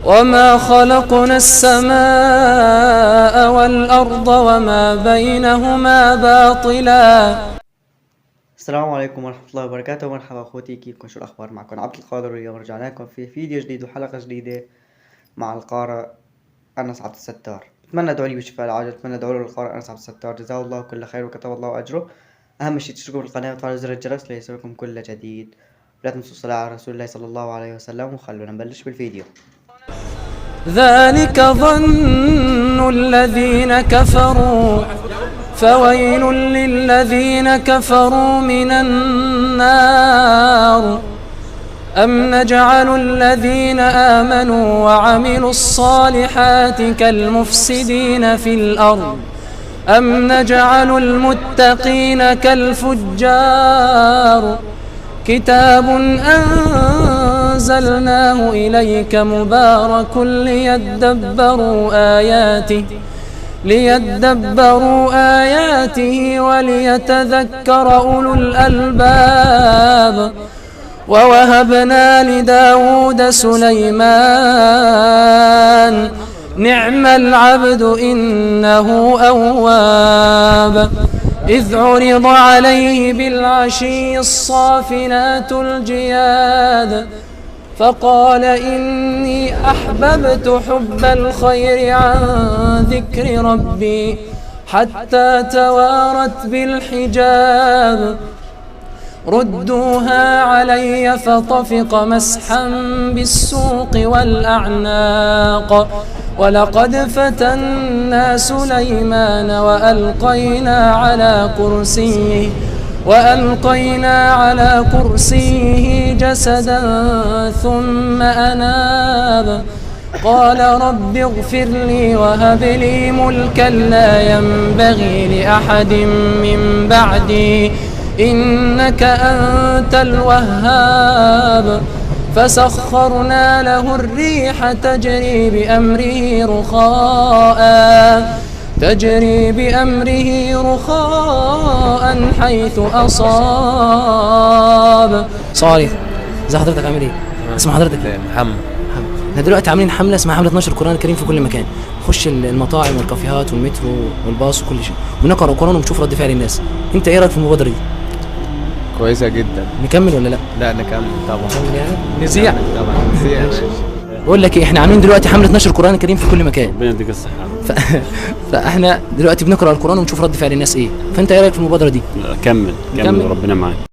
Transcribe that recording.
وما خلقنا السماء والأرض وما بينهما باطلا. السلام عليكم ورحمة الله وبركاته. مرحبا أخوتي، كيفكم؟ شو الأخبار؟ معكم عبد القادر، واليوم رجعنا لكم في فيديو جديد وحلقة جديدة مع القارئ أنس عبد الستار. أتمنى ادعوا لي بالشفاء العاجل، أتمنى ادعوا له للقارئ أنس عبد الستار، جزاه الله كل خير وكتب الله أجره. أهم شيء تشتركوا بالقناة وتفعلوا زر الجرس ليصلكم كل جديد، ولا تنسوا الصلاة على رسول الله صلى الله عليه وسلم. وخلونا نبلش بالفيديو. ذلك ظن الذين كفروا فويل للذين كفروا من النار. أم نجعل الذين آمنوا وعملوا الصالحات كالمفسدين في الأرض أم نجعل المتقين كالفجار. كتاب أنزلناه إليك مبارك ليدبروا آياته وليتذكر أولو الألباب. ووهبنا لداود سليمان نعم العبد إنه أواب. إذ عرض عليه بالعشي الصافنات الجياد فقال إني أحببت حب الخير عن ذكر ربي حتى توارت بالحجاب. ردوها علي فطفق مسحا بالسوق والأعناق. ولقد فتنا سليمان وألقينا على كرسيه جسدا ثم أناب. قال رب اغفر لي وهب لي ملكا لا ينبغي لأحد من بعدي إنك أنت الوهاب. فسخرنا له الريح تجري بأمره رخاء حيث أصاب. صالح، ازي حضرتك؟ عامل ايه؟ اسم حضرتك؟ محمد. احنا دلوقتي عاملين حملة اسمها حملة نشر القرآن الكريم في كل مكان. نخش المطاعم والكافيهات والمترو والباص وكل شيء ونقرأ القرآن ونشوف رد فعل الناس. انت ايه رأيك في المبادرة دي؟ كويسة جدا. نكمل ولا لا؟ لا نكمل طبعا. نذيع طبعا نذيع. بقول لك ايه، احنا عاملين دلوقتي حملة نشر القرآن الكريم في كل مكان. ربنا يديك الصحة. فاحنا دلوقتي بنقرأ القرآن ونشوف رد فعل الناس ايه. فانت ايه رأيك في المبادرة دي؟ لا كمل ربنا معاك.